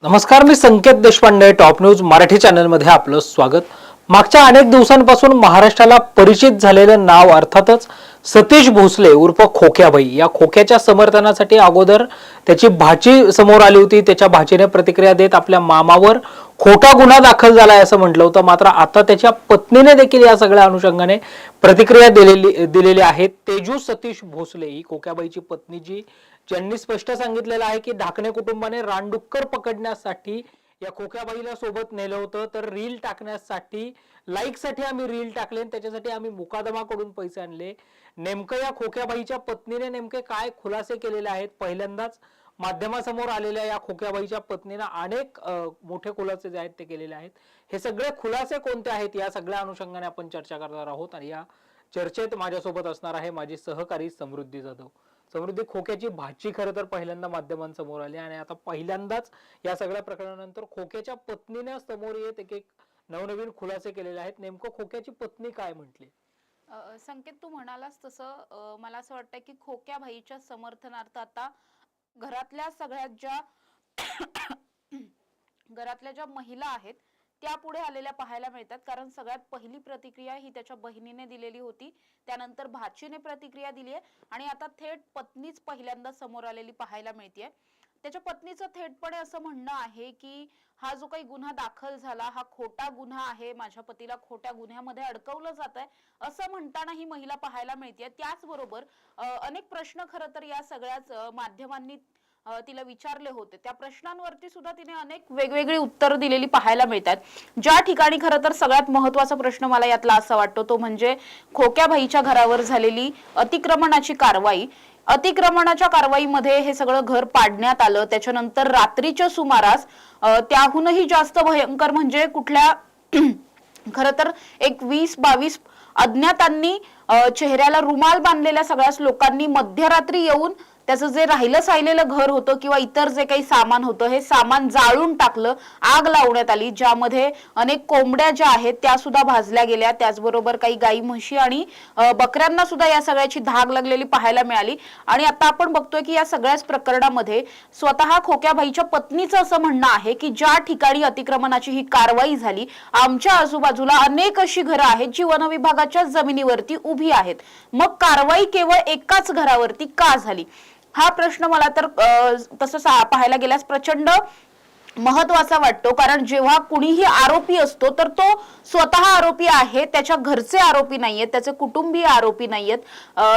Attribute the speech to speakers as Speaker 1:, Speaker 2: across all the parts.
Speaker 1: नमस्कार, मी संकेत Deshpande. Top news Marathi चॅनलमध्ये आपलं स्वागत. मागच्या अनेक दिवसांपासून महाराष्ट्राला परिचित झालेलं नाव अर्थातच सतीश भोसले उर्फ खोक्याबाई. या खोक्याच्या समर्थनासाठी अगोदर त्याची भाची समोर आली होती. त्याच्या भाचीने प्रतिक्रिया देत आपल्या मामावर खोटा गुन्हा दाखल झालाय असं म्हटलं होतं. मात्र आता त्याच्या पत्नीने देखील या सगळ्या अनुषंगाने प्रतिक्रिया दिलेली आहे. तेजू सतीश भोसले ही खोक्याबाईची पत्नी, ज्यांनी स्पष्ट सांगितलेलं आहे की ढाकणे कुटुंबाने रानडुक्कर पकडण्यासाठी या खोक्याबाईला सोबत नेलं होतं. तर रील टाकण्यासाठी, लाईकसाठी आम्ही रील टाकले, त्याच्यासाठी आम्ही मुकादमाकडून पैसे आणले. नेमकं या खोक्याबाईच्या पत्नीने नेमके काय खुलासे केलेले आहेत? पहिल्यांदाच माध्यमासमोर आलेल्या या खोक्याबाईच्या पत्नीने अनेक मोठे खुलासे जे आहेत ते केलेले आहेत. हे सगळे खुलासे कोणते आहेत या सगळ्या अनुषंगाने आपण चर्चा करणार आहोत. आणि या चर्चेत माझ्यासोबत असणार आहे माझी सहकारी समृद्धी जाधव. समृद्धी, खोक्याची भाची खरं तर पहिल्यांदा माध्यमांसमोर आली आणि आता पहिल्यांदाच या सगळ्या प्रकरणानंतर खोक्याच्या पत्नीने समोर येत एक नवनवीन खुलासे केलेले आहेत. नेमकं खोक्याची पत्नी काय म्हटली?
Speaker 2: संकेत, तू म्हणालास तसं मला असं वाटतं की खोक्याबाईच्या समर्थनार्थ आता घरातल्या ज्या महिला आहेत त्या पुढे आलेल्या पाहायला मिळतात. कारण सगळ्यात पहिली प्रतिक्रिया ही त्याच्या बहिणीने दिलेली होती, त्यानंतर भाचीने प्रतिक्रिया दिली आहे आणि आता थेट पत्नीच पहिल्यांदा समोर आलेली पाहायला मिळते. त्याच्या पत्नीचं थेटपणे असं म्हणणं आहे की हा जो काही गुन्हा दाखल झाला हा खोटा गुन्हा आहे, माझ्या पतीला खोट्या गुन्ह्यामध्ये अडकवलं जात आहे असं म्हणताना ही महिला पाहायला मिळते. त्याचबरोबर अनेक प्रश्न खरं तर या सगळ्याच माध्यमांनी तिला विचारले होते. त्या प्रश्नांवरती सुद्धा तिने अनेक वेगवेगळी उत्तर दिलेली पाहायला मिळतात. ज्या ठिकाणी खरं तर सगळ्यात महत्त्वाचा प्रश्न मला यातला असा वाटतो तो म्हणजे खोक्याबाईच्या घरावर झालेली अतिक्रमणाची कारवाई. अतिक्रमणाच्या कारवाईमध्ये हे सगळं घर पाडण्यात आलं. त्याच्यानंतर रात्रीच्या सुमारास त्याहूनही जास्त भयंकर म्हणजे कुठल्या खरं तर एक 20-22 अज्ञातांनी चेहऱ्याला रुमाल बांधलेल्या सगळ्याच लोकांनी मध्यरात्री येऊन त्याचं जे राहिलं साहिलेलं घर होतं किंवा इतर जे काही सामान होतं हे सामान जाळून टाकलं, आग लावण्यात आली, ज्यामध्ये अनेक कोंबड्या ज्या आहेत त्या सुद्धा भाजल्या गेल्या. त्याचबरोबर काही गाई, म्हशी आणि बकऱ्यांना सुद्धा या सगळ्याची धाग लागलेली पाहायला मिळाली. आणि आता आपण बघतोय की या सगळ्याच प्रकरणामध्ये स्वतः खोक्याबाईच्या पत्नीचं असं म्हणणं आहे की ज्या ठिकाणी अतिक्रमणाची ही कारवाई झाली आमच्या आजूबाजूला अनेक अशी घरं आहेत जी वनविभागाच्या जमिनीवरती उभी आहेत, मग कारवाई केवळ एकाच घरावरती का झाली? हा प्रश्न मला तर तसं पाहायला गेल्यास प्रचंड महत्वाचा वाटतो. कारण जेव्हा कुणीही आरोपी असतो तर तो स्वतः आरोपी आहे, त्याच्या घरचे आरोपी नाहीयेत, त्याचे कुटुंबीय आरोपी नाहीयेत.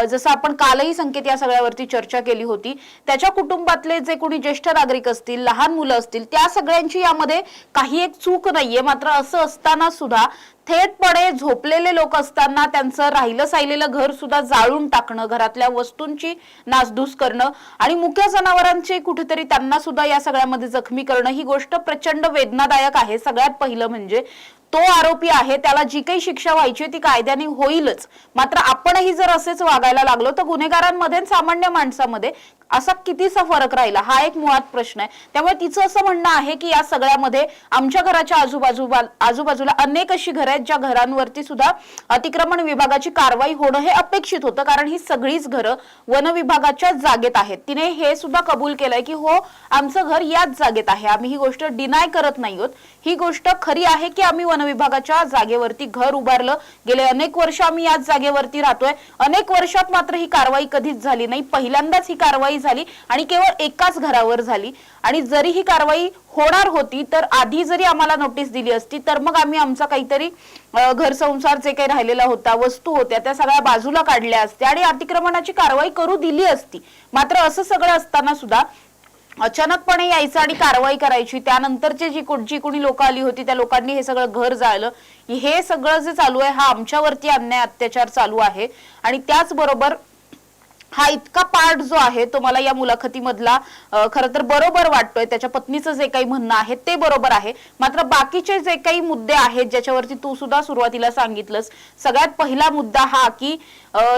Speaker 2: जसं आपण कालही संकेत या सगळ्यावरती चर्चा केली होती, त्याच्या कुटुंबातले जे कोणी ज्येष्ठ नागरिक असतील, लहान मुलं असतील, त्या सगळ्यांची यामध्ये काही एक चूक नाहीये. मात्र असं असताना सुद्धा थेटपणे झोपलेले लोक असताना त्यांचं राहिलं साहिलेलं घर सुद्धा जाळून टाकणं, घरातल्या वस्तूंची नासधूस करणं आणि मुख्य जनावरांचे कुठेतरी त्यांना सुद्धा या सगळ्यामध्ये जखमी करणं ही गोष्ट प्रचंड वेदनादायक आहे. सगळ्यात पहिलं म्हणजे तो आरोपी आहे, त्याला जी काही शिक्षा व्हायची ती कायद्याने होईलच. मात्र आपणही जर असेच वागायला लागलो तर गुन्हेगारांमध्ये सामान्य माणसामध्ये असा कितीसा फरक राहिला हा एक मुळात प्रश्न आहे. त्यामुळे तिचं असं म्हणणं आहे की या सगळ्यामध्ये आमच्या घराच्या आजूबाजूला अनेक अशी घरं आहेत ज्या घरांवरती सुद्धा अतिक्रमण विभागाची कारवाई होणं हे अपेक्षित होतं, कारण ही सगळीच घरं वन विभागाच्या जागेत आहेत. तिने हे सुद्धा कबूल केलंय की हो, आमचं घर याच जागेत आहे, आम्ही ही गोष्ट डिनाय करत नाही आहोत, ही गोष्ट खरी आहे की आम्ही वन विभागाच्या जागेवरती घर उभारलं, गेले अनेक वर्ष आम्ही याच जागेवरती राहतोय. अनेक वर्षात मात्र ही कारवाई कधीच झाली नाही, पहिल्यांदाच ही कारवाई झाली आणि केवळ एकाच घरावर झाली. आणि जरी ही कारवाई होणार होती तर आधी जरी आम्हाला नोटीस दिली असती तर मग आम्ही आमचा काहीतरी घर संसार जे काही राहिलेला होता, वस्तू होत्या, त्या सगळ्या बाजूला काढल्या असत्या आणि अतिक्रमणाची कारवाई करू दिली असती. मात्र असं सगळं असताना सुद्धा अचानकपणे यायचं आणि कारवाई करायची. त्यानंतरचे जी कोणी लोक आली होती त्या लोकांनी हे सगळं घर जाळलं. हे सगळं जे चालू आहे हा आमच्यावरती अन्याय अत्याचार चालू आहे. आणि त्याचबरोबर हा इतका पार्ट जो आहे तो मला या मुलाखतीमधला खरं तर बरोबर वाटतोय. त्याच्या पत्नीचं जे काही म्हणणं आहे ते बरोबर आहे. मात्र बाकीचे जे काही मुद्दे आहेत ज्याच्यावरती तू सुद्धा सुरुवातीला सांगितलंस, सगळ्यात पहिला मुद्दा हा की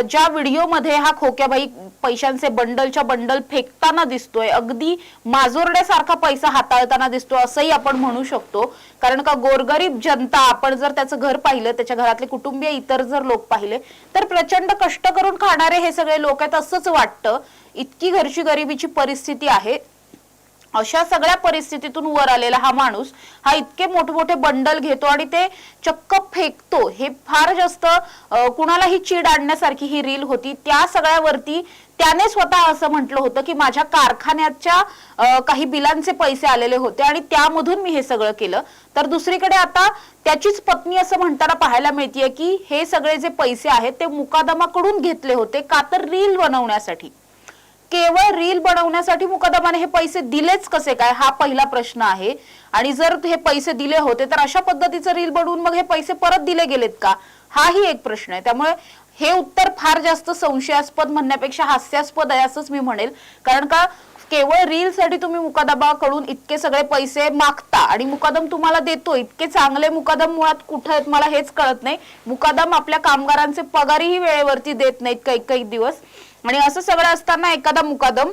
Speaker 2: ज्या व्हिडिओमध्ये हा खोक्याबाई पैशांचे बंडलच्या बंडल फेकताना दिसतोय, अगदी माजोरड्यासारखा पैसा हाताळताना दिसतो असंही आपण म्हणू शकतो. कारण का गोरगरीब जनता, आपण जर त्याचं घर पाहिलं, त्याच्या घरातले कुटुंबीय इतर जर लोक पाहिले तर प्रचंड कष्ट करून खाणारे हे सगळे लोक आहेत असंच वाटतं. इतकी घरची गरिबीची परिस्थिती आहे अशा सगळ्या परिस्थितीतून वर आलेला हा माणूस हा इतके मोठमोठे बंडल घेतो आणि ते चक्क फेकतो. हे फार जास्त कुणालाही चीड आणण्यासारखी ही रील होती. त्या सगळ्यावरती त्याने स्वतः असं म्हटलं होतं की माझ्या कारखान्याच्या काही बिलांचे पैसे आलेले होते आणि त्यामधून मी हे सगळं केलं. तर दुसरीकडे आता त्याचीच पत्नी असं म्हणताना पाहायला मिळतेय की हे सगळे जे पैसे आहेत ते मुकादमाकडून घेतले होते, का तर रील बनवण्यासाठी. केवळ रील बनवण्यासाठी मुकदमाने हे पैसे दिलेच कसे काय, हा पहिला प्रश्न आहे. आणि जर हे पैसे दिले होते तर अशा पद्धतीचं रील बनवून मग हे पैसे परत दिले गेलेत का, हाही एक प्रश्न आहे. त्यामुळे हे उत्तर फार जास्त संशयास्पद म्हणण्यापेक्षा हास्यास्पद आहे असंच मी म्हणेल. कारण का केवळ रील साठी तुम्ही मुकादमाकडून इतके सगळे पैसे मागता आणि मुकादम तुम्हाला देतो. इतके चांगले मुकादम मुळात कुठे आहेत मला हेच कळत नाही. मुकादम आपल्या कामगारांचे पगारही वेळेवरती देत नाहीत काही दिवस. आणि असं सगळं असताना एखादा मुकादम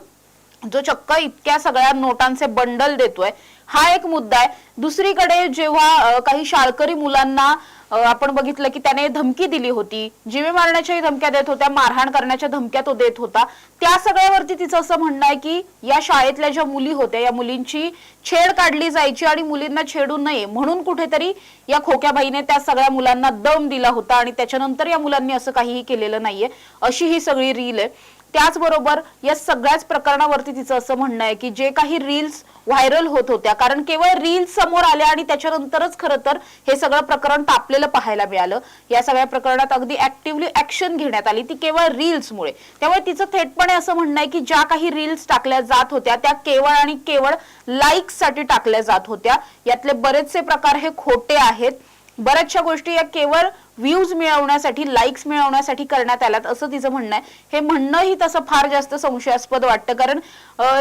Speaker 2: जो चक्क इतक्या सगळ्या नोटांचे बंडल देतोय, हा एक मुद्दा आहे. दुसरीकडे जेव्हा काही शाळकरी मुलांना आपण बघितलं की त्याने धमकी दिली होती, जीवे मारण्याच्याही धमक्या देत होत्या, मारहाण करण्याच्या धमक्या तो देत होता, त्या सगळ्यावरती तिचं असं म्हणणं आहे की या शाळेतल्या ज्या मुली होत्या या मुलींची छेड काढली जायची आणि मुलींना छेडू नये म्हणून कुठेतरी या खोक्याबाईने त्या सगळ्या मुलांना दम दिला होता आणि त्याच्यानंतर या मुलांनी असं काहीही केलेलं नाहीये, अशी ही सगळी रील आहे. त्याचबरोबर या सगळ्याच प्रकरणावरती तिचं असं म्हणणं आहे की जे काही रील्स व्हायरल होत होत्या, कारण केवळ रील्स समोर आल्या आणि त्याच्यानंतरच खरं तर हे सगळं प्रकरण तापलेलं पाहायला मिळालं. या सगळ्या प्रकरणात अगदी ऍक्टिव्हली ऍक्शन घेण्यात आली ती केवळ रील्समुळे. त्यामुळे तिचं थेटपणे असं म्हणणं आहे की ज्या काही रील्स टाकल्या जात होत्या त्या केवळ आणि केवळ लाईक्स साठी टाकल्या जात होत्या. यातले बरेचसे प्रकार हे खोटे आहेत. बऱ्याचशा गोष्टी या केवळ व्ह्यूज मिळवण्यासाठी, लाईक्स मिळवण्यासाठी करण्यात आल्यात असं तिचं म्हणणं आहे. हे म्हणणंही तसं फार जास्त संशयास्पद वाटतं, कारण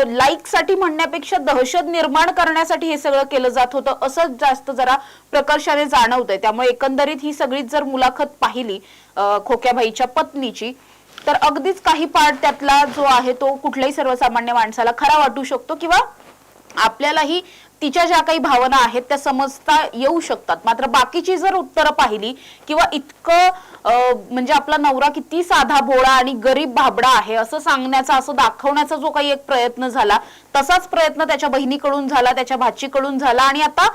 Speaker 2: लाईकसाठी म्हणण्यापेक्षा दहशत निर्माण करण्यासाठी हे सगळं केलं जात होतं असं जास्त जरा प्रकर्षाने जाणवतंय. त्यामुळे एकंदरीत ही सगळीच जर मुलाखत पाहिली खोक्याबाईच्या पत्नीची तर अगदीच काही पार्ट त्यातला जो आहे तो कुठल्याही सर्वसामान्य माणसाला खरा वाटू शकतो किंवा आपल्यालाही तिच्या ज्या काही भावना आहेत त्या समजता येऊ शकतात. मात्र बाकीची जर उत्तरं पाहिली किंवा इतकं म्हणजे आपला नवरा किती साधा भोळा आणि गरीब भाबडा आहे असं सांगण्याचा, असं दाखवण्याचा जो काही एक प्रयत्न झाला तसाच प्रयत्न त्याच्या बहिणीकडून झाला, त्याच्या भाचीकडून झाला आणि आता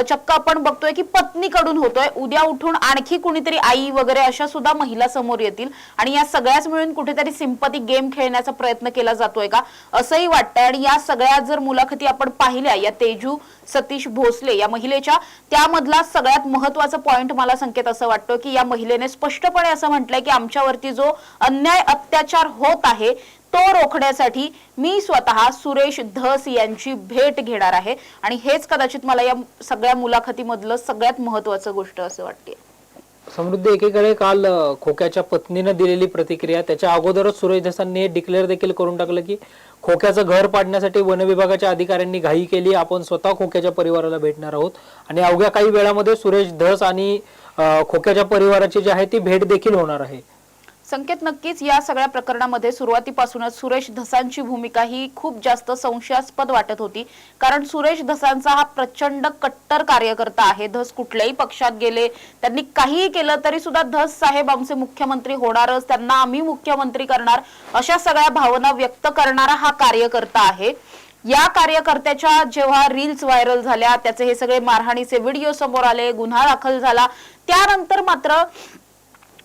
Speaker 2: चक्क आपण बघतोय की पत्नीकडून होतोय. उद्या उठून आणखी कुणीतरी आई वगैरे अशा सुद्धा महिला समोर येतील आणि या सगळ्याच मिळून कुठेतरी सिंपती गेम खेळण्याचा प्रयत्न केला जातोय का असंही वाटतंय. आणि या सगळ्या जर मुलाखती आपण पाहिल्या या तेजू सतीश भोसले या महिलेच्या, त्यामधला सगळ्यात महत्वाचा पॉइंट मला संकेत असं वाटतं की या महिलेने स्पष्टपणे असं म्हटलंय की आमच्यावरती जो अन्याय अत्याचार होत आहे तो रोखण्यासाठी मी स्वतः सुरेश धस यांची भेट घेणार आहे. आणि हेच कदाचित मला या सगळ्या मुलाखतीमधलं सगळ्यात महत्वाचं गोष्ट असं वाटते.
Speaker 1: समृद्धी, एकीकडे काल खोक्याच्या पत्नीने दिलेली प्रतिक्रिया, त्याच्या अगोदरच सुरेश धसांनी डिक्लेअर देखील करून टाकलं की खोक्याचं घर पाडण्यासाठी वन विभागाच्या अधिकाऱ्यांनी घाई केली, आपण स्वतः खोक्याच्या परिवाराला भेटणार आहोत. आणि अवघ्या काही वेळामध्ये सुरेश धस आणि खोक्याच्या परिवाराची जी आहे ती भेट देखील होणार आहे.
Speaker 2: संकेत, नक्कीच या सगळ्या प्रकरणामध्ये सुरुवातीपासूनच सुरेश धसांची भूमिका ही खूप जास्त संशयास्पद वाटत होती. कारण सुरेश धसांचा हा प्रचंड कट्टर कार्यकर्ता आहे. धस कुठल्याही पक्षात गेले, त्यांनी काहीही केलं तरी सुद्धा धस साहेब आमचे मुख्यमंत्री होणारच, त्यांना आम्ही मुख्यमंत्री करणार, अशा सगळ्या भावना व्यक्त करणारा हा कार्यकर्ता आहे. या कार्यकर्त्याच्या जेव्हा रील्स व्हायरल झाल्या, त्याचे हे सगळे मारहाणीचे व्हिडिओ समोर आले, गुन्हा दाखल झाला, त्यानंतर मात्र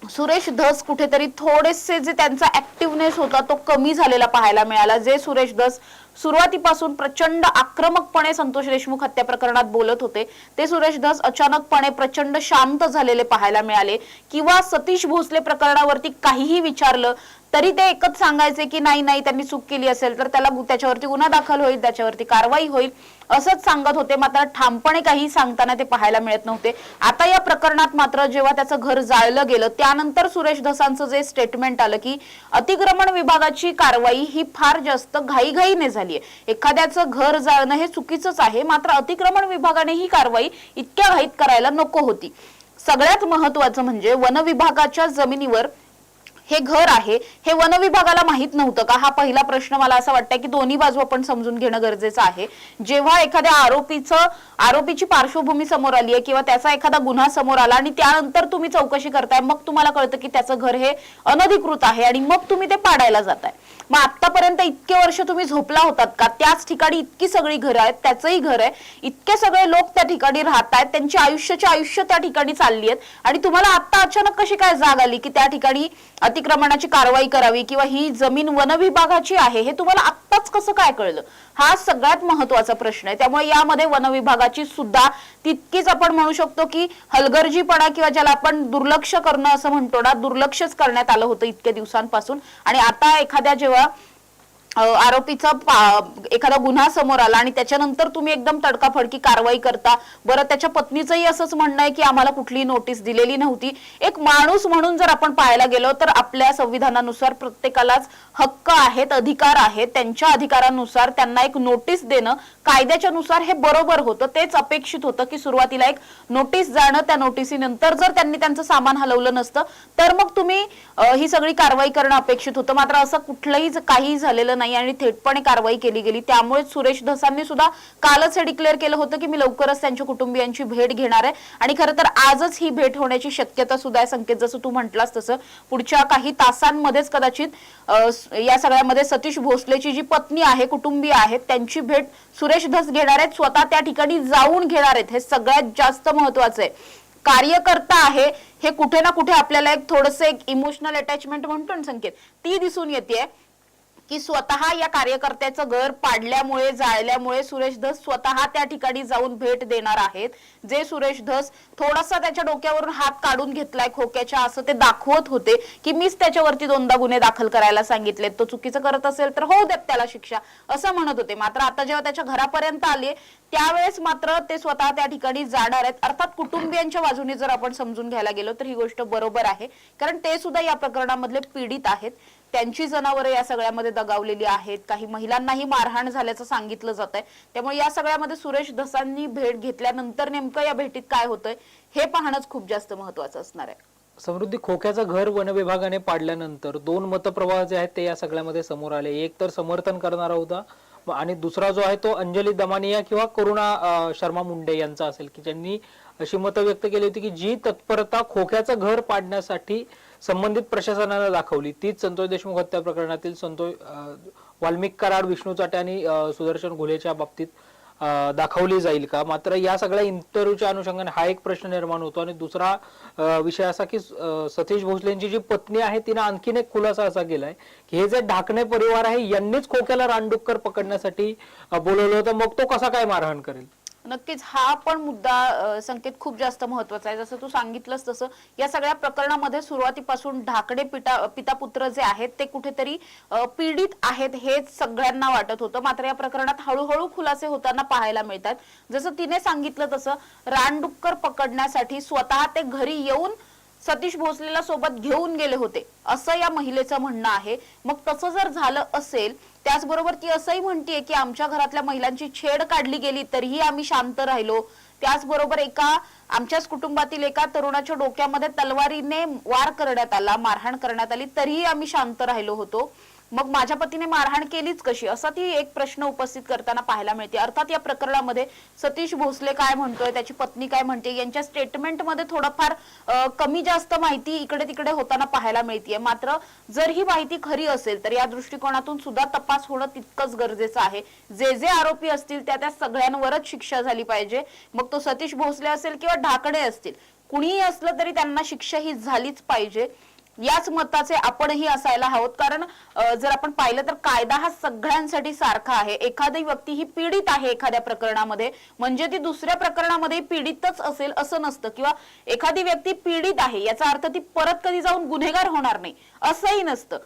Speaker 2: सुरेश धस कुठेतरी थोडेसे जे त्यांचा ऍक्टिव्हनेस होता तो कमी झालेला पाहायला मिळाला. जे सुरेश धस सुरुवातीपासून प्रचंड आक्रमकपणे संतोष देशमुख हत्या प्रकरणात बोलत होते ते सुरेश धस अचानकपणे प्रचंड शांत झालेले पाहायला मिळाले. किंवा सतीश भोसले प्रकरणावरती काहीही विचारलं तरी ते एकच सांगायचे की नाही नाही त्यांनी चूक केली असेल तर त्याच्यावरती गुन्हा दाखल होईल, त्याच्यावरती कारवाई होईल असंच सांगत होते. मात्र ठामपणे काही सांगताना ते पाहायला मिळत नव्हते. आता या प्रकरणात मात्र जेव्हा त्याचं घर जाळलं गेलं त्यानंतर सुरेश धसांचं जे स्टेटमेंट आलं की अतिक्रमण विभागाची कारवाई ही फार जास्त घाईघाईने झालीये, एखाद्याचं घर जाळणं हे चुकीचंच आहे, मात्र अतिक्रमण विभागाने ही कारवाई इतक्या घाईत करायला नको होती. सगळ्यात महत्वाचं म्हणजे वन विभागाच्या जमिनीवर हे घर आहे हे वन विभागाला माहित नव्हतं का? हा पहिला प्रश्न मला असं वाटतं की दोन्ही बाजू आपण समजून घेणं गरजेचं आहे. जेव्हा एखाद्या आरोपीची पार्श्वभूमी समोर आली आहे किंवा त्याचा एखादा गुन्हा समोर आला आणि त्यानंतर तुम्ही चौकशी करताय, मग तुम्हाला कळतं की त्याचं घर हे अनधिकृत आहे आणि मग तुम्ही ते पाडायला जाताय. मग आतापर्यंत इतके वर्ष तुम्ही झोपला होतात का? त्याच ठिकाणी इतकी सगळी घरं आहेत, त्याचंही घर आहे, इतके सगळे लोक त्या ठिकाणी राहत आहेत, त्यांची आयुष्य त्या ठिकाणी चालली आहेत आणि तुम्हाला आता अचानक कशी काय जाग आली की त्या ठिकाणी अतिक्रमणाची कारवाई करावी किंवा ही जमीन वन विभागाची आहे हे तुम्हाला आत्ताच कसं काय कळलं? हा सगळ्यात महत्वाचा प्रश्न आहे. त्यामुळे यामध्ये वन विभागाची सुद्धा तितकीच आपण म्हणू शकतो की हलगर्जीपणा किंवा ज्याला आपण दुर्लक्ष करणं असं म्हणतो ना, दुर्लक्षच करण्यात आलं होतं इतक्या दिवसांपासून. आणि आता एखाद्या जेव्हा आरोपीचा एखादा गुन्हा समोर आला आणि त्याच्यानंतर तुम्ही एकदम तडकाफडकी कारवाई करता. बरं, त्याच्या पत्नीचंही असंच म्हणणं आहे की आम्हाला कुठलीही नोटीस दिलेली नव्हती. एक माणूस म्हणून जर आपण पाहायला गेलो तर आपल्या संविधानानुसार प्रत्येकालाच हक्क आहेत, अधिकार आहेत. त्यांच्या अधिकारानुसार त्यांना एक नोटीस देणं कायद्याच्या नुसार हे बरोबर होतं. तेच अपेक्षित होतं की सुरुवातीला एक नोटीस जाणं, त्या नोटिसीनंतर जर त्यांनी त्यांचं सामान हलवलं नसतं तर मग तुम्ही ही सगळी कारवाई करणं अपेक्षित होतं. मात्र असं कुठलंही काही झालेलं नाही आणि थेटपणे कारवाई केली गेली. त्यामुळे सुरेश धसांनी सुद्धा कालच हे डिक्लेअर केलं होतं की मी लवकरच त्यांच्या कुटुंबियांची भेट घेणार आहे आणि खरं तर आजच ही भेट होण्याची शक्यता सुद्धा आहे. संकेत, जसं तू म्हटलास तसं पुढच्या काही तासांमध्येच कदाचित या सगळ्यामध्ये सतीश भोसलेची जी पत्नी आहे, कुटुंबीय आहेत, त्यांची भेट सुरेश धस घेणार आहेत, स्वतः त्या ठिकाणी जाऊन घेणार आहेत. हे सगळ्यात जास्त महत्वाचं आहे. कार्यकर्ता आहे हे कुठे ना कुठे आपल्याला एक थोडंसं एक इमोशनल अटॅचमेंट म्हणतो ना संकेत, ती दिसून येते की स्वतः या कार्यकर्त्याचं घर पाडल्यामुळे, जाळल्यामुळे सुरेश धस स्वतः त्या ठिकाणी जाऊन भेट देणार आहेत. जे सुरेश धस थोडासा त्याच्या डोक्यावरून हात काढून घेतलाय खोक्याच्या असं ते दाखवत होते की मीच त्याच्यावरती 2दा गुन्हे दाखल करायला सांगितलेत, तो चुकीचं करत असेल तर होऊ देत त्याला शिक्षा, असं म्हणत होते. मात्र आता जेव्हा त्याच्या घरापर्यंत आले त्यावेळेस मात्र ते स्वतः त्या ठिकाणी जाणार आहेत. अर्थात कुटुंबियांच्या बाजूने जर आपण समजून घ्यायला गेलो तर ही गोष्ट बरोबर आहे, कारण ते सुद्धा या प्रकरणामधले पीडित आहेत. त्यांची जनावरं या सगळ्यामध्ये दगावलेली आहेत, काही महिलांनाही मारहाण झाल्याचं सांगितलं जात आहे. त्यामुळे या सगळ्यामध्ये सुरेश धसांनी भेट घेतल्यानंतर नेमकं या भेटीत काय होतंय हे पाहणंच खूप जास्त महत्वाचं असणार आहे.
Speaker 1: समृद्धी, खोक्याचं घर वन विभागाने पाडल्यानंतर 2 मतप्रवाह जे आहेत ते या सगळ्यामध्ये समोर आले. एक तर समर्थन करणारा होता आणि दुसरा जो आहे तो अंजली दमानिया किंवा करुणा शर्मा मुंडे यांचा असेल की ज्यांनी अशी मतं व्यक्त केली होती की जी तत्परता खोक्याचं घर पाडण्यासाठी संबंधित प्रशासनाने दाखवली तीच संतोष देशमुख हत्या प्रकरणातील वाल्मिक कराड, विष्णू चाटे आणि सुदर्शन घुलेच्या बाबतीत दाखवली जाईल का? मात्र या सगळ्या इंटरव्ह्यूच्या अनुषंगाने हा एक प्रश्न निर्माण होतो. आणि दुसरा विषय असा की सतीश भोसलेंची जी पत्नी आहे तिने आणखीन एक खुलासा असा केलाय की हे जे ढाकणे परिवार आहे यांनीच खोक्याला रानडुक्कर पकडण्यासाठी बोलवलं होतं, मग तो कसा काय मारहाण करेल?
Speaker 2: नक्कीच हा पण मुद्दा संकेत खूप जास्त महत्वाचा आहे. जसं तू सांगितलंस तसं या सगळ्या प्रकरणामध्ये सुरुवातीपासून ढाकणे पिता पुत्र जे आहेत ते कुठेतरी पीडित आहेत हे सगळ्यांना वाटत होतं. मात्र या प्रकरणात हळूहळू खुलासे होताना पाहायला मिळतात. जसं तिने सांगितलं तसं रानडुक्कर पकडण्यासाठी स्वतः ते घरी येऊन सतीश भोसलेला सोबत घेऊन गेले होते असं या महिलेचं म्हणणं आहे. मग तसं जर झालं असेल, त्याचबरोबर ती असंही म्हणतीये की आमच्या घरातल्या महिलांची छेड काढली गेली तरीही आम्ही शांत राहिलो. त्याचबरोबर आमच्याच कुटुंबातील एका तरुणाच्या डोक्यामध्ये तलवारीने वार करण्यात आला, मारहाण करण्यात आली, तरीही आम्ही शांत राहिलो होतो. मग माझ्या पतीने मारहाण केलीच कशी, असा ती एक प्रश्न उपस्थित करताना पाहायला मिळते. अर्थात या प्रकरणामध्ये सतीश भोसले काय म्हणतोय, त्याची पत्नी काय म्हणते, यांच्या स्टेटमेंटमध्ये थोडंफार कमी जास्त माहिती इकडे तिकडे होताना पाहायला मिळते. मात्र जर ही माहिती खरी असेल तर या दृष्टिकोनातून सुद्धा तपास होणं तितकंच गरजेचं आहे. जे आरोपी असतील त्या सगळ्यांवरच शिक्षा झाली पाहिजे. मग तो सतीश भोसले असेल किंवा ढाकणे असतील, कुणीही असलं तरी त्यांना शिक्षा ही झालीच पाहिजे. याच मताचे आपणही असायला हवं. कारण जर आपण पाहिलं तर कायदा हा सगळ्यांसाठी सारखा आहे. एखादी व्यक्ती ही पीडित आहे एखाद्या प्रकरणामध्ये म्हणजे ती दुसऱ्या प्रकरणामध्ये पीडितच असेल असं नसतं, किंवा एखादी व्यक्ती पीडित आहे याचा अर्थ ती परत कधी जाऊन गुन्हेगार होणार नाही असंही नसतं.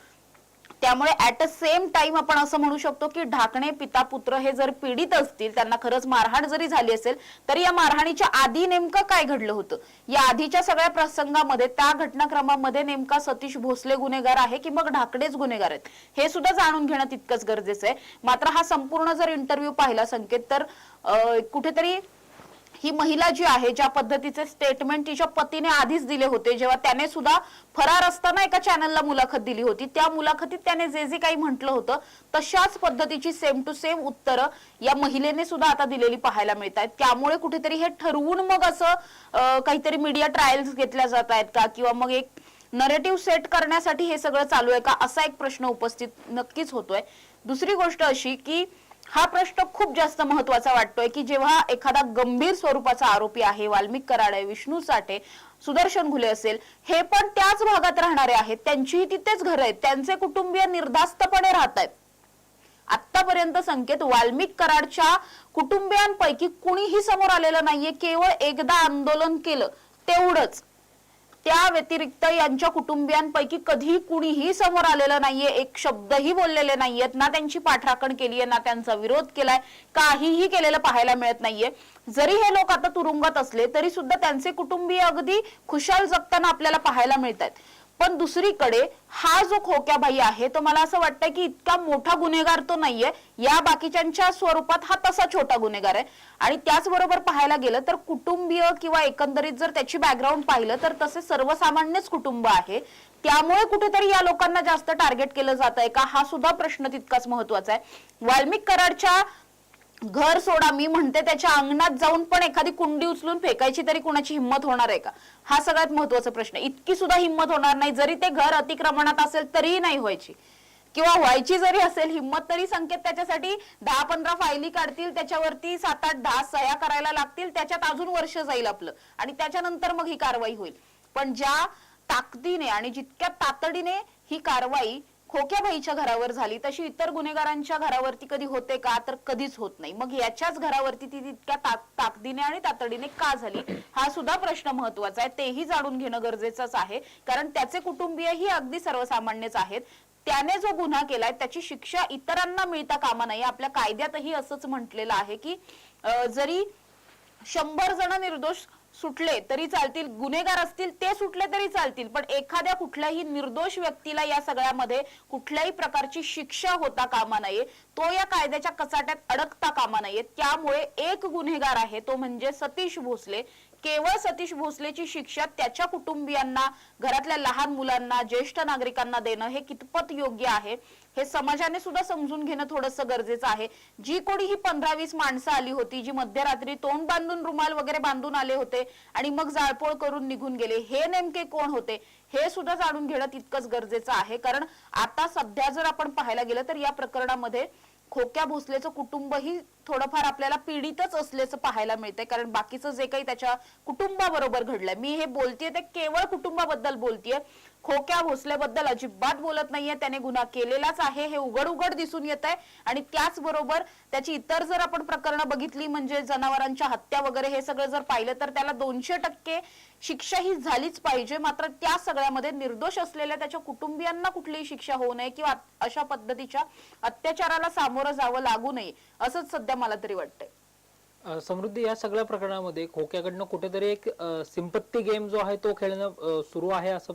Speaker 2: त्यामुळे ऍट अ सेम टाइम आपण असं म्हणू शकतो की ढाकणे पिता पुत्र हे जर पीडित असतील, त्यांना खरंच मारहाण जरी झाली असेल तरी या मारहाणीच्या आधी नेमकं काय घडलं होतं, या आधीच्या सगळ्या प्रसंगामध्ये त्या घटनाक्रमामध्ये नेमका सतीश भोसले गुन्हेगार आहे की मग ढाकणेच गुन्हेगार आहेत हे सुद्धा जाणून घेणं तितकंच गरजेचं आहे. मात्र हा संपूर्ण जर इंटरव्ह्यू पाहिला संकेत तर कुठेतरी ही महिला जी आहे, ज्या पद्धतीचे स्टेटमेंट तिच्या पतीने आधीच दिले होते, जेव्हा त्याने सुद्धा फरार असताना एका चॅनलला मुलाखत दिली होती, त्या मुलाखतीत त्याने जे जे काही म्हटलं होतं तशाच पद्धतीची सेम टू सेम उत्तरं या महिलेने सुद्धा आता दिलेली पाहायला मिळत आहेत. त्यामुळे कुठेतरी हे ठरवून मग असं काहीतरी मीडिया ट्रायल्स घेतल्या जात आहेत का, किंवा मग एक नरेटिव्ह सेट करण्यासाठी हे सगळं चालू आहे का, असा एक प्रश्न उपस्थित नक्कीच होतोय. दुसरी गोष्ट अशी की हा प्रश्न खूप जास्त महत्वाचा वाटतोय की जेव्हा एखादा गंभीर स्वरूपाचा आरोपी आहे, वाल्मिक कराड आहे, विष्णू साठे, सुदर्शन घुले असेल, हे पण त्याच भागात राहणारे आहेत, त्यांचीही तिथेच घर आहेत, त्यांचे कुटुंबीय निर्धास्तपणे राहत आहेत. आतापर्यंत संकेत वाल्मिक कराडच्या कुटुंबियांपैकी कुणीही समोर आलेलं नाहीये. केवळ एकदा आंदोलन केलं तेवढंच. त्या व्यतिरिक्त यांच्या कुटुंबियांपैकी कधी कुणीही समोर आलेलं नाहीये, एक शब्दही बोललेले नाहीयेत, ना त्यांची पाठराखण केलीये, ना त्यांचा विरोध केलाय, काहीही केलेलं पाहायला मिळत नाहीये. जरी हे लोक आता तुरुंगात असले तरी सुद्धा त्यांचे कुटुंबीय अगदी खुशाल जगताना आपल्याला पाहायला मिळत आहेत. पण दुसरीकडे हा जो खोक्याबाई आहे तो मला असं वाटतंय की इतका मोठा गुन्हेगार तो नाहीये, या बाकीच्यांच्या स्वरूपात हा तसा छोटा गुन्हेगार आहे. आणि त्याचबरोबर पाहायला गेलं तर कुटुंबीय किंवा एकंदरीत जर त्याची बॅकग्राऊंड पाहिलं तर तसे सर्वसामान्यच कुटुंब आहे. त्यामुळे कुठेतरी या लोकांना जास्त टार्गेट केलं जात आहे का, हा सुद्धा प्रश्न तितकाच महत्वाचा आहे. वाल्मिक कराडच्या घर सोडा, मी म्हणते त्याच्या अंगणात जाऊन पण एखादी कुंडी उचलून फेकायची तरी कुणाची हिंमत होणार आहे का, हा सगळ्यात महत्वाचा प्रश्न. इतकी सुद्धा हिंमत होणार नाही, जरी ते घर अतिक्रमणात असेल तरीही नाही व्हायची, किंवा व्हायची जरी असेल हिंमत तरी संकेत त्याच्यासाठी 10-15 फायली काढतील, त्याच्यावरती 7-8-10 सह्या करायला लागतील, त्याच्यात अजून वर्ष जाईल आपलं, आणि त्याच्यानंतर मग ही कारवाई होईल. पण ज्या ताकदीने आणि जितक्या तातडीने ही कारवाई खोक्याबाईच्या घरावर झाली तशी इतर गुन्हेगारांच्या घरावरती कधी होते का, तर कधीच होत नाही. मग याच्याच घरावरती ती तितक्या ताकदीने आणि तातडीने का झाली, हा सुद्धा प्रश्न महत्वाचा आहे. तेही जाणून घेणं गरजेचंच आहे, कारण त्याचे कुटुंबीय ही अगदी सर्वसामान्यच आहेत. त्याने जो गुन्हा केलाय त्याची शिक्षा इतरांना मिळता कामा नये. आपल्या कायद्यातही असंच म्हटलेलं आहे की जरी 100 जण निर्दोष सुटले तरी चालतील, गुन्हेगार असतील ते सुटले तरी चालतील, पण एखाद्या कुठल्याही निर्दोष व्यक्तीला या सगळ्यामध्ये कुठल्याही प्रकारची शिक्षा होता कामा नये, तो या कायद्याच्या कचाट्यात अडकता कामा नये. त्यामुळे एक गुन्हेगार आहे तो म्हणजे सतीश भोसले. केवळ सतीश भोसलेची शिक्षा त्याच्या कुटुंबियांना, घरातल्या लहान मुलांना, ज्येष्ठ नागरिकांना देणं हे कितपत योग्य आहे हे समाजाने सुद्धा समजून घेणं थोडंसं गरजेचं आहे. जी कोणी ही 15-20 माणसं आली होती, जी मध्यरात्री तोंड बांधून, रुमाल वगैरे बांधून आले होते आणि मग जाळपोळ करून निघून गेले, हे नेमके कोण होते हे सुद्धा जाणून घेणं तितकंच गरजेचं आहे. कारण आता सध्या जर आपण पाहायला गेलं तर या प्रकरणामध्ये खोक्या भोसलेचं कुटुंबही थोडंफार आपल्याला पीडितच असल्याचं पाहायला मिळतंय. कारण बाकीचं जे काही त्याच्या कुटुंबाबरोबर घडलंय, मी हे बोलतेय ते केवळ कुटुंबाबद्दल बोलतेय, खोक्या भोसलेबद्दल अजिबात बोलत नाहीये. त्याने गुन्हा केलेलाच आहे हे उघड उघड दिसून येत आहे. आणि त्याचबरोबर त्याची इतर जर आपण प्रकरणं बघितली, म्हणजे जनावरांच्या हत्या वगैरे, हे सगळं जर पाहिलं तर त्याला 200% शिक्षा ही झालीच पाहिजे. मात्र त्या सगळ्यामध्ये निर्दोष असलेल्या त्याच्या कुटुंबियांना कुठलीही शिक्षा होऊ नये किंवा अशा पद्धतीच्या अत्याचाराला सामोरं जावं लागू नये, असंच सध्या मला तरी वाटतंय.
Speaker 1: समृद्धी, या सगळ्या प्रकरणामध्ये खोक्याकडनं कुठेतरी एक सिंपत्ती गेम जो आहे तो खेळणं सुरू आहे असं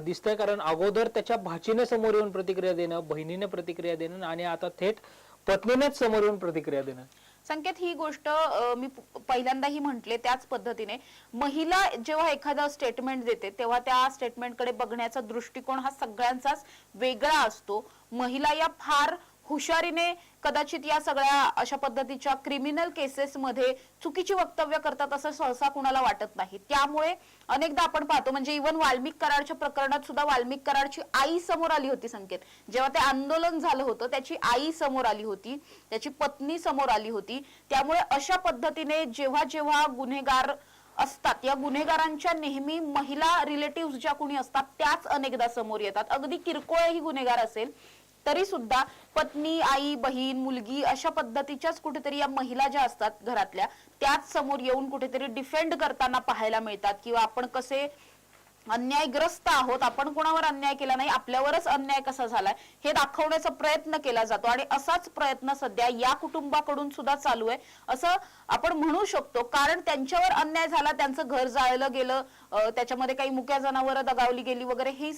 Speaker 1: दिसतंय. कारण अगोदर त्याच्या भाचीने समोर येऊन प्रतिक्रिया देणं, बहिणीने प्रतिक्रिया देणं, आणि आता थेट पत्नीनेच समोर येऊन प्रतिक्रिया देणं.
Speaker 2: संकेत, ही गोष्ट मी पहिल्यांदाही म्हटले त्याच पद्धतीने, महिला जेव्हा एखादा स्टेटमेंट देते तेव्हा त्या स्टेटमेंटकडे बघण्याचा दृष्टिकोन हा सगळ्यांचाच वेगळा असतो. महिला या फार हुशारीने कदाचित या सगळ्या अशा पद्धतीच्या क्रिमिनल केसेसमध्ये चुकीची वक्तव्य करतात असं सहसा कुणाला वाटत नाही. त्यामुळे अनेकदा आपण पाहतो, म्हणजे इव्हन वाल्मिक कराडच्या प्रकरणात सुद्धा वाल्मिक कराडची आई समोर आली होती संकेत. जेव्हा ते आंदोलन झालं होतं त्याची आई समोर आली होती, त्याची पत्नी समोर आली होती. त्यामुळे अशा पद्धतीने जेव्हा जेव्हा गुन्हेगार असतात, या गुन्हेगारांच्या नेहमी महिला रिलेटिव्ह ज्या कोणी असतात त्याच अनेकदा समोर येतात. अगदी किरकोळही गुन्हेगार असेल तरी सुद्धा पत्नी, आई, बहीण, मुलगी अशा पद्धतीच्याच कुठेतरी या महिला ज्या असतात घरातल्या, त्याच समोर येऊन कुठेतरी डिफेंड करताना पाहायला मिळतात. किंवा आपण कसे अन्यायग्रस्त आहोत, आपण कोणावर अन्याय केला नाही, आपल्यावरच अन्याय कसा झालाय हे दाखवण्याचा प्रयत्न केला जातो आणि असाच प्रयत्न सध्या या कुटुंबाकडून सुद्धा चालू आहे असं आपण म्हणू शकतो. कारण त्यांच्यावर अन्याय झाला, त्यांचं घर जाळलं गेलं, त्याच्यामध्ये काही मुक्या जनावरं दगावली गेली वगैरे, हे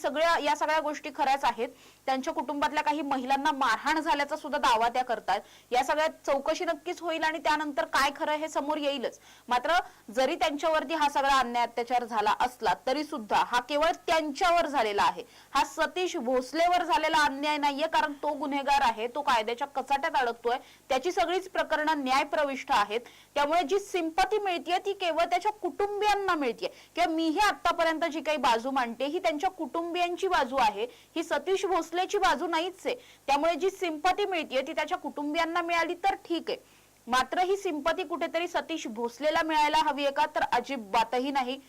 Speaker 2: या सगळ्या गोष्टी खऱ्याच आहेत. त्यांच्या कुटुंबातल्या काही महिलांना मारहाण झाल्याचा सुद्धा दावा त्या करतात. या सगळ्या चौकशी नक्कीच होईल आणि त्यानंतर काय खरं हे समोर येईलच. मात्र जरी त्यांच्यावरती हा सगळा अन्याय अत्याचार झाला असला तरी सुद्धा हा केवळ त्यांच्यावर झालेला आहे, हा सतीश भोसलेवर झालेला अन्याय नाहीये. कारण तो गुन्हेगार आहे, तो कायद्याच्या कचाट्यात अडकतोय, त्याची सगळीच प्रकरणं न्यायप्रविष्ट आहेत. त्यामुळे जी सिंपती मिळतीये ती केवळ त्याच्या कुटुंबियांना मिळतीये. किंवा मीही आतापर्यंत जी काही बाजू मांडते ही त्यांच्या कुटुंबियांची बाजू आहे, ही सतीश भोसलेची बाजू नाहीच आहे. त्यामुळे जी सिंपती मिळतीये ती त्याच्या कुटुंबियांना मिळाली तर ठीक आहे. मात्र ही सिंपती कुठेतरी सतीश भोसलेला मिळायला हवी आहे का? तर अजिबातही नाही.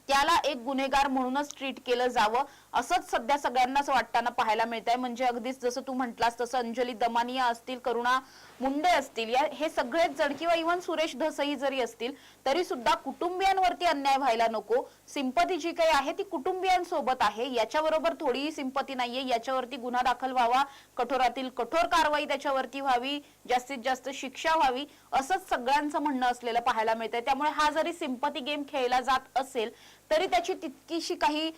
Speaker 2: त्याला एक गुन्हेगार म्हणूनच ट्रीट केलं जावं असंच सध्या सगळ्यांनाच वाटताना पाहायला मिळत आहे. म्हणजे अगदीच जसं तू म्हटलास तसं अंजली दमानिया असतील, करुणा मुंडे असतील, हे सगळेच जण किंवा इव्हन सुरेश धसई जरी असतील तरी सुद्धा कुटुंबियांवरती अन्याय व्हायला नको. सिंपती जी काही आहे ती कुटुंबियांसोबत आहे, याच्याबरोबर थोडीही सिंपती नाहीये. याच्यावरती गुन्हा दाखल व्हावा, कठोरातील कठोर कारवाई त्याच्यावरती व्हावी, जास्तीत जास्त शिक्षा व्हावी असंच सगळ्यांचं म्हणणं असलेलं पाहायला मिळतंय. त्यामुळे हा जरी सिंपती गेम खेळला जात असेल तरी त्याची तितकीशी काही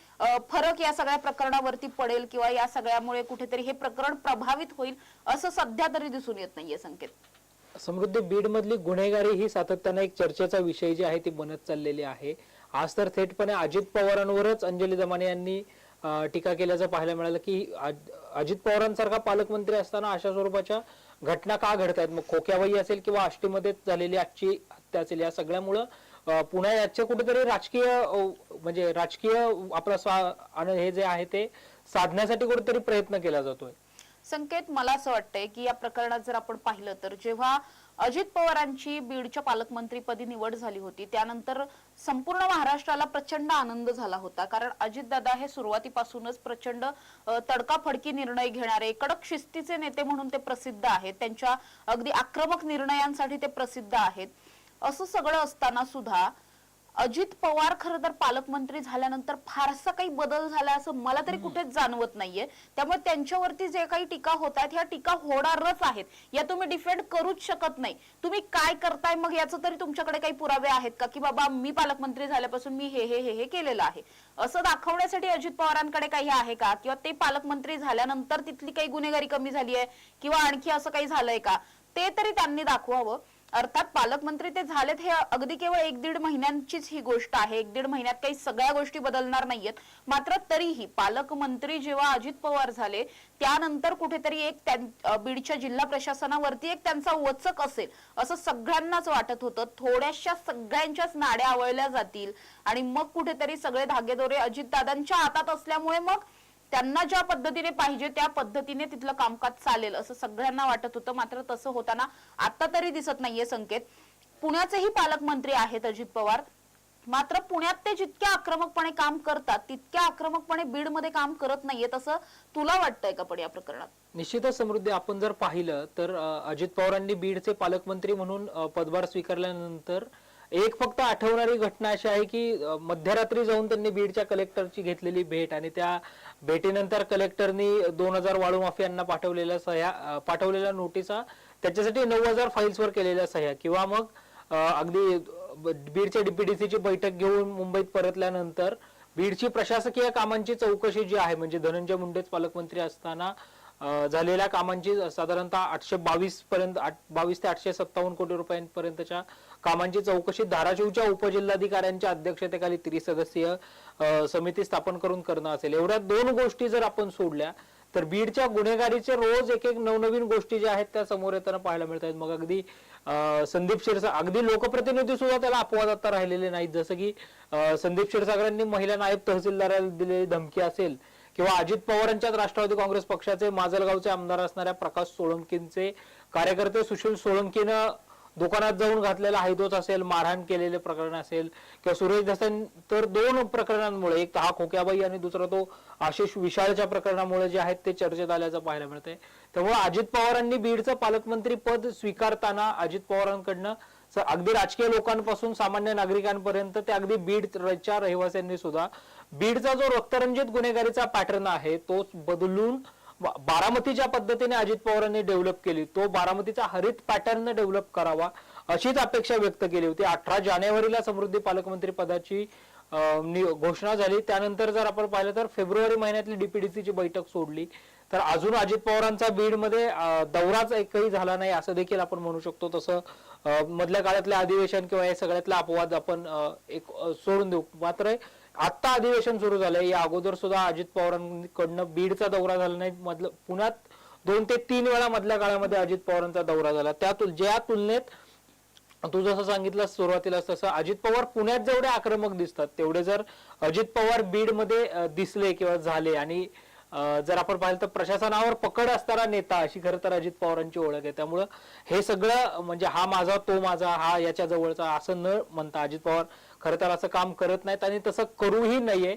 Speaker 2: फरक या सगळ्या प्रकरणावरती पडेल किंवा या सगळ्यामुळे कुठेतरी हे प्रकरण प्रभावित होईल असं सध्या तरी दिसून येत नाहीये संकेत.
Speaker 1: समृद्धी, बीड मधली गुन्हेगारी ही सातत्याने एक चर्चेचा विषय जी आहे ती बनत चाललेली आहे. आज तर थेटपणे अजित पवारांवरच अंजली दमाने यांनी टीका केल्याचं पाहायला मिळालं की अजित पवारांसारखा पालकमंत्री असताना अशा स्वरूपाच्या घटना का घडतायत? मग खोक्याबाई असेल किंवा आष्टीमध्ये झालेली आजची हत्या असेल, या सगळ्यामुळं पुन्हा याचे कुठेतरी राजकीय म्हणजे राजकीय आपला हे जे आहे ते साधण्यासाठी कुठेतरी प्रयत्न केला जातोय.
Speaker 2: संकेत, मला असं वाटतंय की या प्रकरणात जर आपण पाहिलं तर जेव्हा अजित पवारांची बीडच्या पालकमंत्रीपदी निवड झाली होती त्यानंतर संपूर्ण महाराष्ट्राला प्रचंड आनंद झाला होता. कारण अजितदादा हे सुरुवातीपासूनच प्रचंड तडकाफडकी निर्णय घेणारे, कडक शिस्तीचे नेते म्हणून ते प्रसिद्ध आहेत. त्यांच्या अगदी आक्रमक निर्णयांसाठी ते प्रसिद्ध आहेत. असं सगळं असताना सुद्धा अजित पवार खरं तर पालकमंत्री झाल्यानंतर फारसा काही बदल झाला असं मला तरी कुठेच जाणवत नाहीये. त्यामुळे त्यांच्यावरती जे काही टीका होत आहेत ह्या टीका होणारच आहेत, या तुम्ही डिफेंड करूच शकत नाही. तुम्ही काय करताय मग याचं तरी तुमच्याकडे काही पुरावे आहेत का की बाबा मी पालकमंत्री झाल्यापासून मी हे केलेलं आहे असं दाखवण्यासाठी अजित पवारांकडे काही आहे का? किंवा ते पालकमंत्री झाल्यानंतर तिथली काही गुन्हेगारी कमी झाली आहे किंवा आणखी असं काही झालंय का ते तरी त्यांनी दाखवावं. अर्थात पालकमंत्री ते झालेत हे अगदी केवळ 1-1.5 महिन्यांचीच ही गोष्ट आहे. 1-1.5 महिन्यात काही सगळ्या गोष्टी बदलणार नाहीयेत. मात्र तरीही पालकमंत्री जेव्हा अजित पवार झाले त्यानंतर कुठेतरी एक बीडच्या जिल्हा प्रशासनावरती एक त्यांचा वचक असेल असं सगळ्यांनाच वाटत होतं. थोड्याशा सगळ्यांच्याच नाड्या आवळल्या जातील आणि मग कुठेतरी सगळे धागेदोरे अजितदादांच्या हातात असल्यामुळे मग त्यांना ज्या पद्धतीने पाहिजे त्या पद्धतीने तिथलं कामकाज चालेल असं सगळ्यांना वाटत होतं. मात्र तसं होताना आता तरी दिसत नाहीये संकेत. पुण्याचेही पालकमंत्री आहेत अजित पवार, मात्र पुण्यात ते जितक्या आक्रमकपणे काम करतात तितक्या आक्रमकपणे बीडमध्ये काम करत नाहीयेत असं तुला वाटतंय का? पण या प्रकरणात
Speaker 1: निश्चितच समृद्धी, आपण जर पाहिलं तर अजित पवारांनी बीडचे पालकमंत्री म्हणून पदभार स्वीकारल्यानंतर एक फक्त आठवणारी घटना अशी आहे की मध्यरात्री जाऊन त्यांनी बीडच्या कलेक्टरची घेतलेली भेट आणि त्या भेटीनंतर कलेक्टरनी 2000 वाळू माफियांना पाठवलेल्या नोटिसा, त्याच्यासाठी 9000 फाईल्सवर केलेल्या सह्या, किंवा मग अगदी बीडच्या डीपीडीसीची बैठक घेऊन मुंबईत परतल्यानंतर बीडची प्रशासकीय कामांची चौकशी जी आहे, म्हणजे धनंजय मुंडेच पालकमंत्री असताना झालेल्या कामांची साधारणतः 822 पर्यंत 22 ते 857 कोटी रुपयांपर्यंतच्या कामांची चौकशी धाराशिवच्या उपजिल्हाधिकाऱ्यांच्या अध्यक्षतेखाली त्रिसदस्यीय समिती स्थापन करून करणं असेल. एवढ्या 2 गोष्टी जर आपण सोडल्या तर बीडच्या गुन्हेगारीचे रोज एक नवनवीन गोष्टी ज्या आहेत त्या समोर येताना पाहायला मिळत आहेत. मग अगदी संदीप क्षीरसागर, अगदी लोकप्रतिनिधी सुद्धा त्याला अपवाद आता राहिलेले नाहीत. जसं की संदीप क्षीरसागरांनी महिला नायब तहसीलदाराला दिलेली धमकी असेल किंवा अजित पवारांच्याच राष्ट्रवादी काँग्रेस पक्षाचे माजलगावचे आमदार असणाऱ्या प्रकाश सोळंकींचे कार्यकर्ते सुशील सोळंकीनं दुकानात जाऊन घातलेला हायदोस असेल, मारहाण केलेले प्रकरण असेल किंवा सुरेश धसन, तर 2 प्रकरणांमुळे, एक हा खोक्याबाई आणि दुसरा तो आशिष विशाळच्या प्रकरणामुळे जे आहेत ते चर्चेत आल्याचं पाहायला मिळतंय. त्यामुळे अजित पवारांनी बीडचं पालकमंत्री पद स्वीकारताना अजित पवारांकडनं अगदी राजकीय लोकांपासून सामान्य नागरिकांपर्यंत ते अगदी बीडच्या रहिवाशांनी सुद्धा बीडचा जो रक्तरंजित गुन्हेगारीचा पॅटर्न आहे तो बदलून बारामती ज्या पद्धतीने अजित पवारांनी डेव्हलप केली तो बारामतीचा हरित पॅटर्न डेव्हलप करावा अशीच अपेक्षा व्यक्त केली होती. 18 जानेवारीला समृद्धी पालकमंत्री पदाची घोषणा झाली. त्यानंतर जर आपण पाहिलं तर फेब्रुवारी महिन्यातली डीपीडीसीची बैठक सोडली तर अजून अजित पवारांचा बीडमध्ये दौराच एकही झाला नाही असं देखील आपण म्हणू शकतो. तसं मधल्या काळातले अधिवेशन किंवा या सगळ्यातला अपवाद आपण एक सोडून देऊ. मात्र आता अधिवेशन सुरू झालंय. या अगोदर सुद्धा अजित पवारांकडनं बीडचा दौरा झाला नाही. पुण्यात 2 ते 3 वेळा मधल्या काळामध्ये अजित पवारांचा दौरा झाला. ज्या तुलनेत तू जसं सांगितलं सुरुवातीला तसं अजित पवार पुण्यात जेवढे आक्रमक दिसतात तेवढे जर अजित पवार बीडमध्ये दिसले किंवा झाले आणि जर आपण पाहिलं तर प्रशासनावर पकड असणारा नेता अशी खरं तर अजित पवारांची ओळख आहे. त्यामुळं हे सगळं म्हणजे हा माझा तो माझा हा याच्या जवळचा असं न म्हणता अजित पवार खरं तर असं काम करत नाहीत आणि तसं करूही नाहीये.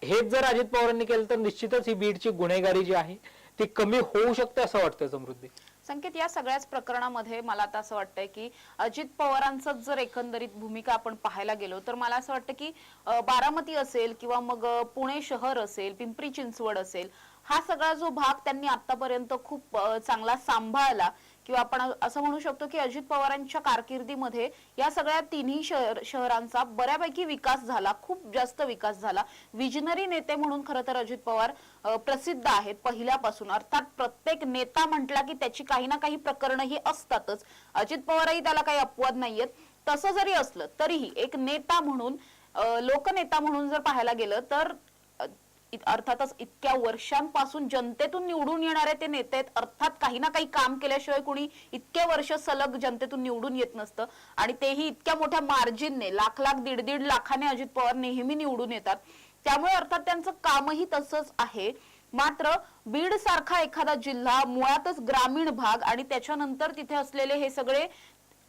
Speaker 1: हेच जर अजित पवारांनी केलं तर निश्चितच ही बीडची गुन्हेगारी जी आहे ती कमी होऊ शकते असं वाटतं. समृद्धी
Speaker 2: संकेत, या सगळ्याच प्रकरणामध्ये मला आता असं वाटतंय की अजित पवारांचं जर एकंदरीत भूमिका आपण पाहायला गेलो तर मला असं वाटतं की बारामती असेल किंवा मग पुणे शहर असेल, पिंपरी चिंचवड असेल, हा सगळा जो भाग त्यांनी आतापर्यंत खूप चांगला सांभाळला किंवा आपण असं म्हणू शकतो की अजित पवारांच्या कारकिर्दीमध्ये या सगळ्या तिन्ही शहरांचा बऱ्यापैकी विकास झाला, खूप जास्त विकास झाला. विजनरी नेते म्हणून खरं तर अजित पवार प्रसिद्ध आहेत पहिल्यापासून. अर्थात प्रत्येक नेता म्हटला की त्याची काही ना काही प्रकरणं ही असतातच. अजित पवारही त्याला काही अपवाद नाहीयेत. तसं जरी असलं तरीही एक नेता म्हणून, लोकनेता म्हणून जर पाहायला गेलं तर अर्थातच इतक्या वर्षांपासून जनतेतून निवडून येणारे ते नेते आहेत. अर्थात काही ना काही काम केल्याशिवाय कुणी इतके वर्ष सलग जनतेतून निवडून येत नसतं आणि तेही इतक्या मोठ्या मार्जिनने, लाख लाख 1.5 लाखाने अजित पवार नेहमी निवडून येतात. त्यामुळे अर्थात त्यांचं कामही तसंच आहे. मात्र बीड सारखा एखादा जिल्हा, मुळातच ग्रामीण भाग आणि त्याच्यानंतर तिथे असलेले हे सगळे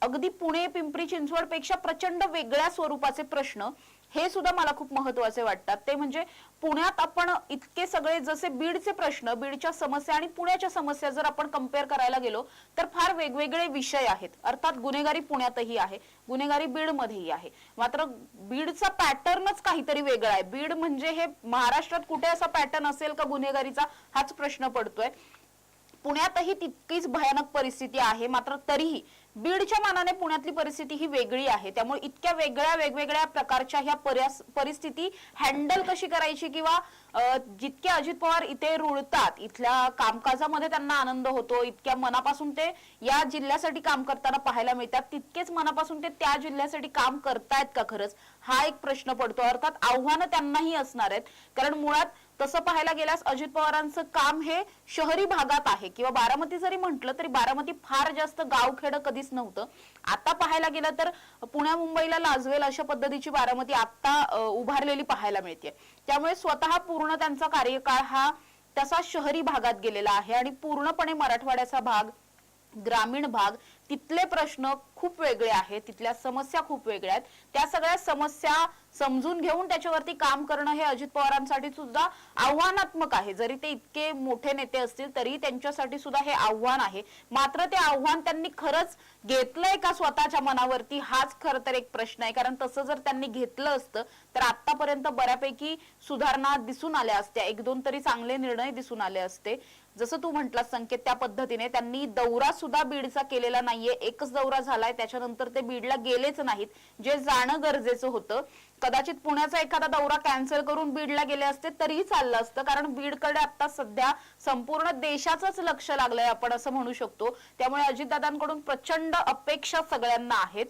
Speaker 2: अगदी पुणे, पिंपरी चिंचवड पेक्षा प्रचंड वेगळ्या स्वरूपाचे प्रश्न, हे सुद्धा मला खूप महत्वाचे वाटतात. ते म्हणजे पुण्यात आपण इतके सगळे जसे बीडचे प्रश्न, बीडच्या समस्या आणि पुण्याच्या समस्या जर आपण कम्पेअर करायला गेलो तर फार वेगवेगळे विषय आहेत. अर्थात गुन्हेगारी पुण्यातही आहे, गुन्हेगारी बीडमध्येही आहे. मात्र बीडचा पॅटर्नच काहीतरी वेगळा आहे. बीड म्हणजे हे महाराष्ट्रात कुठे असा पॅटर्न असेल का गुन्हेगारीचा, हाच प्रश्न पडतोय. पुण्यातही तितकीच भयानक परिस्थिती आहे. मात्र तरीही बीडच्या मानाने पुण्यातली परिस्थिती ही वेगळी आहे. त्यामुळे इतक्या वेगवेगळ्या प्रकारच्या ह्या परिस्थिती हँडल कशी करायची किंवा जितके अजित पवार इथे रुळतात, इथल्या कामकाजामध्ये त्यांना आनंद होतो, इतक्या मनापासून ते या जिल्ह्यासाठी काम करताना पाहायला मिळतात, तितकेच मनापासून ते त्या जिल्ह्यासाठी काम करतायत का खरंच, हा एक प्रश्न पडतो. अर्थात आव्हानं त्यांनाही असणार आहेत. कारण मुळात तसं पाहायला गेल्यास अजित पवारांचं काम हे शहरी भागात आहे किंवा बारामती जरी म्हटलं तरी बारामती फार जास्त गावखेड कधीच नव्हतं. आता पाहायला गेलं तर पुण्या मुंबईला लाजवेल अशा पद्धतीची बारामती आता उभारलेली पाहायला मिळते. त्यामुळे स्वतः पूर्ण त्यांचा कार्यकाळ हा तसा शहरी भागात गेलेला आहे आणि पूर्णपणे मराठवाड्याचा भाग, ग्रामीण भाग, तिथले प्रश्न खूप वेगळे आहेत, तिथल्या समस्या खूप वेगळ्या आहेत. त्या सगळ्या समस्या समजून घेऊन त्याच्यावरती काम करणं हे अजित पवारांसाठी सुद्धा आव्हानात्मक आहे. जरी ते इतके मोठे नेते असतील तरी त्यांच्यासाठी सुद्धा हे आव्हान आहे. मात्र ते आव्हान त्यांनी खरंच घेतलंय का स्वतःच्या मनावरती, हाच खरं तर एक प्रश्न आहे. कारण तसं जर त्यांनी घेतलं असतं तर आतापर्यंत बऱ्यापैकी सुधारणा दिसून आल्या असत्या, 1-2 तरी चांगले निर्णय दिसून आले असते. जसं तू म्हटलं संकेत, त्या पद्धतीने त्यांनी दौरा सुद्धा बीडचा केलेला नाहीये. एकच दौरा झालाय, त्याच्यानंतर ते बीडला गेलेच नाहीत, जे जाणं गरजेचं होतं. कदाचित पुण्याचा एखादा दौरा कॅन्सल करून बीडला गेले असते तरीही चाललं असतं. कारण बीडकडे आता सध्या संपूर्ण देशाचंच लक्ष लागलंय आपण असं म्हणू शकतो. त्यामुळे अजितदादांकडून प्रचंड अपेक्षा सगळ्यांना आहेत.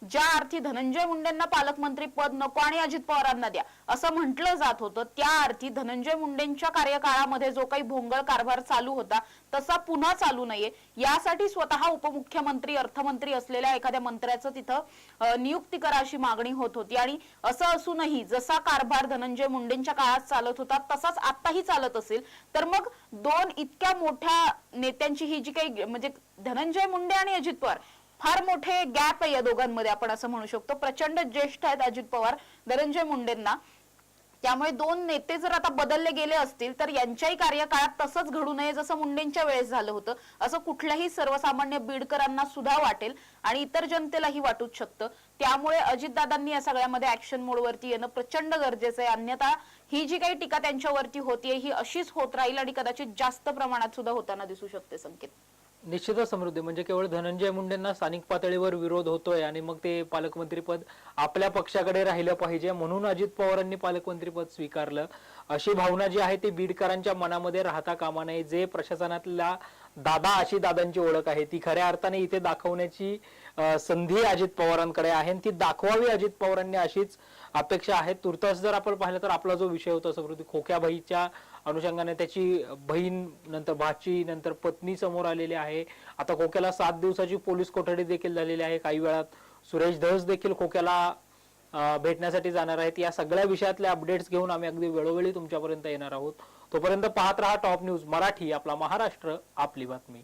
Speaker 2: ज्या अर्थी धनंजय मुंडेंना पालकमंत्री पद नको आणि अजित पवारांना द्या असं म्हटलं जात होतं, त्या अर्थी धनंजय मुंडेंच्या कार्यकाळामध्ये जो काही भोंगळ कारभार चालू होता तसा पुन्हा चालू नाहीये, यासाठी स्वतः उपमुख्यमंत्री, अर्थमंत्री असलेल्या एखाद्या मंत्र्याचं तिथं नियुक्ती करा अशी मागणी होत होती. आणि असं असूनही जसा कारभार धनंजय मुंडेंच्या काळात चालत होता तसाच आताही चालत असेल तर मग दोन इतक्या मोठ्या नेत्यांची ही जी काही, म्हणजे धनंजय मुंडे आणि अजित पवार, फार मोठे गॅप आहे या दोघांमध्ये आपण असं म्हणू शकतो. प्रचंड ज्येष्ठ आहेत अजित पवार धनंजय मुंडेंना. त्यामुळे दोन नेते जर आता बदलले गेले असतील तर यांच्याही कार्यकाळात तसंच घडू नये जसं मुंडेंच्या वेळेस झालं होतं, असं कुठल्याही सर्वसामान्य बीडकरांना सुद्धा वाटेल आणि इतर जनतेलाही वाटूच शकतं. त्यामुळे अजितदादांनी या सगळ्यामध्ये ऍक्शन मोडवरती येणं प्रचंड गरजेचं आहे. अन्यथा ही जी काही टीका त्यांच्यावरती होतीये ही अशीच होत राहील आणि कदाचित जास्त प्रमाणात सुद्धा होताना दिसू शकते. संकेत,
Speaker 1: निश्चितच समृद्धी म्हणजे केवळ धनंजय मुंडेंना स्थानिक पातळीवर विरोध होतोय आणि मग ते पालकमंत्रीपद आपल्या पक्षाकडे राहिलं पाहिजे म्हणून अजित पवारांनी पालकमंत्रीपद स्वीकारलं, अशी भावना जी आहे ती बीडकरांच्या मनामध्ये राहता कामा नये. जे प्रशासनातला दादा अशी दादांची ओळख आहे ती खऱ्या अर्थाने इथे दाखवण्याची संधी अजित पवारांकडे आहे आणि ती दाखवावी अजित पवारांनी अशीच अपेक्षा आहे. तुर्तास जर आपण पाहिलं तर आपला जो विषय होता समृद्धी, खोक्याबाईच्या अनुषंगाने त्याची बहीण, नंतर भाची, नंतर पत्नी समोर आलेली आहे. आता खोक्याला 7 दिवसाची पोलीस कोठडी देखील झालेली आहे. काही वेळात सुरेश धस देखील खोक्याला भेटण्यासाठी जाणार आहेत. या सगळ्या विषयातले अपडेट्स घेऊन आम्ही अगदी वेळोवेळी तुमच्यापर्यंत येणार आहोत. तोपर्यंत पाहत रहा टॉप न्यूज मराठी, आपला महाराष्ट्र आपली बातमी.